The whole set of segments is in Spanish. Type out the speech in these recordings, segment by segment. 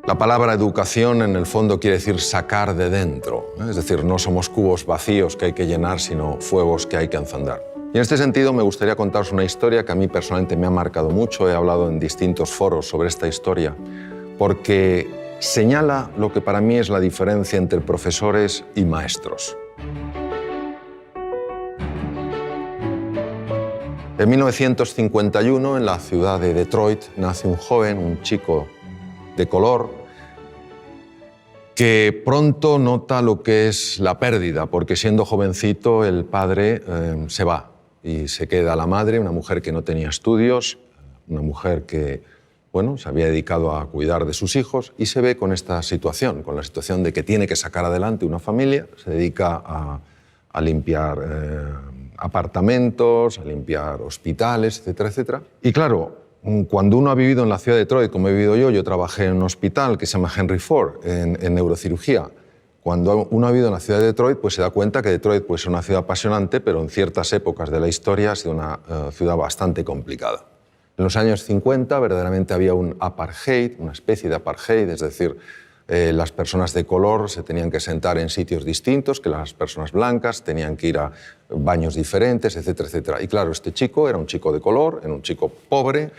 La palabra educación en el fondo quiere decir sacar de dentro, ¿eh? Es decir, no somos cubos vacíos que hay que llenar, sino fuegos que hay que encender. Y en este sentido me gustaría contaros una historia que a mí personalmente me ha marcado mucho. He hablado en distintos foros sobre esta historia porque señala lo que para mí es la diferencia entre profesores y maestros. En 1951, en la ciudad de Detroit, nace un joven, un chico de color, que pronto nota lo que es la pérdida, porque siendo jovencito el padre se va y se queda la madre, una mujer que no tenía estudios, una mujer que se había dedicado a cuidar de sus hijos, y se ve con esta situación, con la situación de que tiene que sacar adelante una familia. Se dedica a limpiar apartamentos, a limpiar hospitales, etcétera, etcétera. Y claro, cuando uno ha vivido en la ciudad de Detroit, como he vivido yo trabajé en un hospital que se llama Henry Ford, en neurocirugía. Cuando uno ha vivido en la ciudad de Detroit, pues se da cuenta que Detroit es una ciudad apasionante, pero en ciertas épocas de la historia ha sido una ciudad bastante complicada. En los años 50 verdaderamente había un apartheid, una especie de apartheid, es decir, las personas de color se tenían que sentar en sitios distintos que las personas blancas, tenían que ir a baños diferentes, etcétera, etcétera. Y claro, este chico era un chico de color, era un chico pobre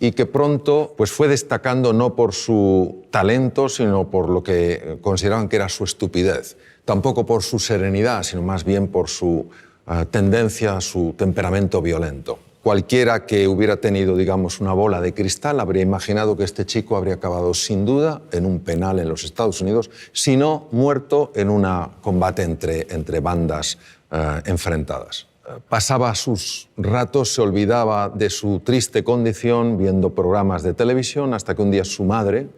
y que pronto pues, fue destacando no por su talento, sino por lo que consideraban que era su estupidez. Tampoco por su serenidad, sino más bien por su tendencia, su temperamento violento. Cualquiera que hubiera tenido, digamos, una bola de cristal habría imaginado que este chico habría acabado sin duda en un penal en los Estados Unidos, si no muerto en un combate entre bandas enfrentadas. Pasaba sus ratos, se olvidaba de su triste condición viendo programas de televisión, hasta que un día su madre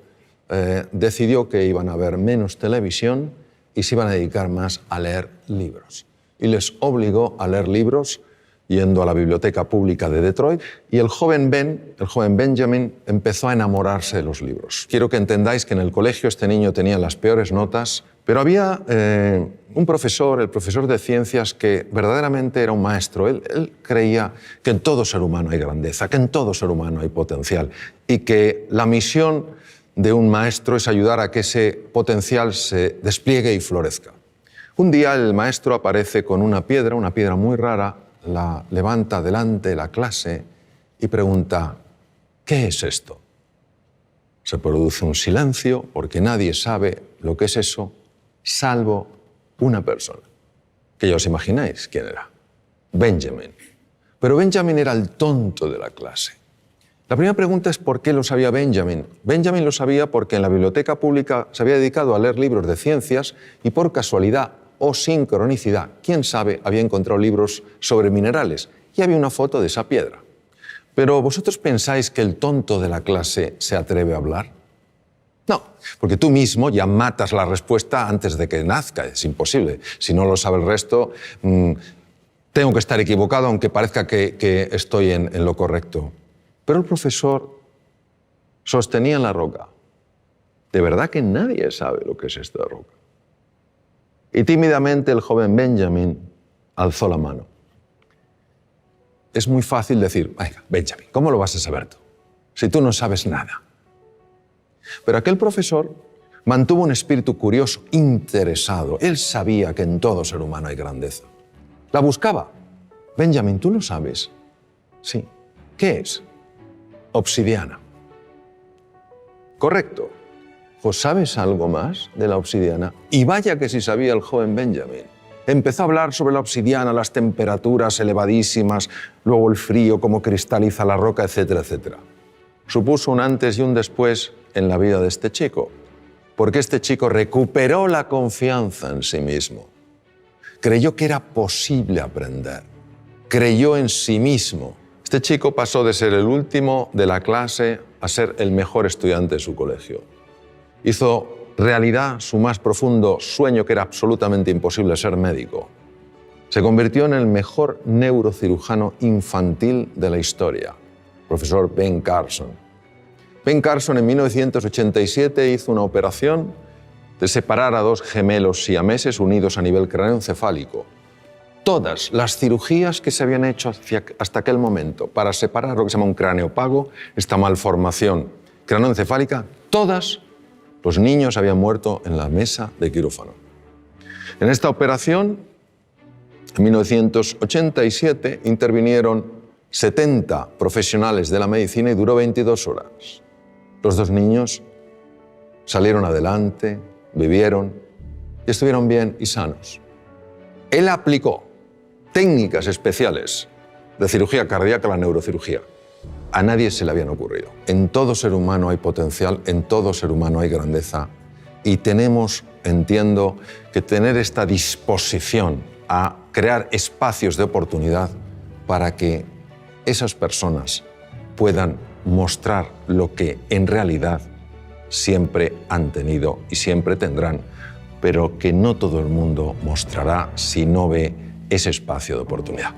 decidió que iban a ver menos televisión y se iban a dedicar más a leer libros. Y les obligó a leer libros yendo a la biblioteca pública de Detroit, y el joven Benjamin, empezó a enamorarse de los libros. Quiero que entendáis que en el colegio este niño tenía las peores notas, pero había un profesor, el profesor de ciencias, que verdaderamente era un maestro. Él creía que en todo ser humano hay grandeza, que en todo ser humano hay potencial, y que la misión de un maestro es ayudar a que ese potencial se despliegue y florezca. Un día el maestro aparece con una piedra muy rara, la levanta delante de la clase y pregunta: ¿qué es esto? Se produce un silencio porque nadie sabe lo que es eso, salvo una persona, que ya os imagináis quién era: Benjamin. Pero Benjamin era el tonto de la clase. La primera pregunta es ¿por qué lo sabía Benjamin? Benjamin lo sabía porque en la biblioteca pública se había dedicado a leer libros de ciencias y por casualidad o sincronicidad, quién sabe, había encontrado libros sobre minerales y había una foto de esa piedra. Pero ¿vosotros pensáis que el tonto de la clase se atreve a hablar? No, porque tú mismo ya matas la respuesta antes de que nazca, es imposible. Si no lo sabe el resto, tengo que estar equivocado, aunque parezca que estoy en lo correcto. Pero el profesor sostenía en la roca: de verdad que nadie sabe lo que es esta roca. Y tímidamente el joven Benjamin alzó la mano. Es muy fácil decir: venga, Benjamin, ¿cómo lo vas a saber tú? Si tú no sabes nada. Pero aquel profesor mantuvo un espíritu curioso, interesado. Él sabía que en todo ser humano hay grandeza. La buscaba. Benjamin, ¿tú lo sabes? Sí. ¿Qué es? Obsidiana. Correcto. Pues ¿sabes algo más de la obsidiana? Y vaya que sí sabía el joven Benjamin. Empezó a hablar sobre la obsidiana, las temperaturas elevadísimas, luego el frío, cómo cristaliza la roca, etcétera, etcétera. Supuso un antes y un después en la vida de este chico, porque este chico recuperó la confianza en sí mismo. Creyó que era posible aprender. Creyó en sí mismo. Este chico pasó de ser el último de la clase a ser el mejor estudiante de su colegio. Hizo realidad su más profundo sueño, que era absolutamente imposible: ser médico. Se convirtió en el mejor neurocirujano infantil de la historia, profesor Ben Carson. Ben Carson en 1987 hizo una operación de separar a dos gemelos siameses unidos a nivel craneoencefálico. Todas las cirugías que se habían hecho hasta aquel momento para separar lo que se llama un cráneo pago, esta malformación craneoencefálica, todas Los niños habían muerto en la mesa de quirófano. En esta operación, en 1987, intervinieron 70 profesionales de la medicina y duró 22 horas. Los 2 niños salieron adelante, vivieron y estuvieron bien y sanos. Él aplicó técnicas especiales de cirugía cardíaca a la neurocirugía. A nadie se le habían ocurrido. En todo ser humano hay potencial, en todo ser humano hay grandeza y tenemos, entiendo, que tener esta disposición a crear espacios de oportunidad para que esas personas puedan mostrar lo que en realidad siempre han tenido y siempre tendrán, pero que no todo el mundo mostrará si no ve ese espacio de oportunidad.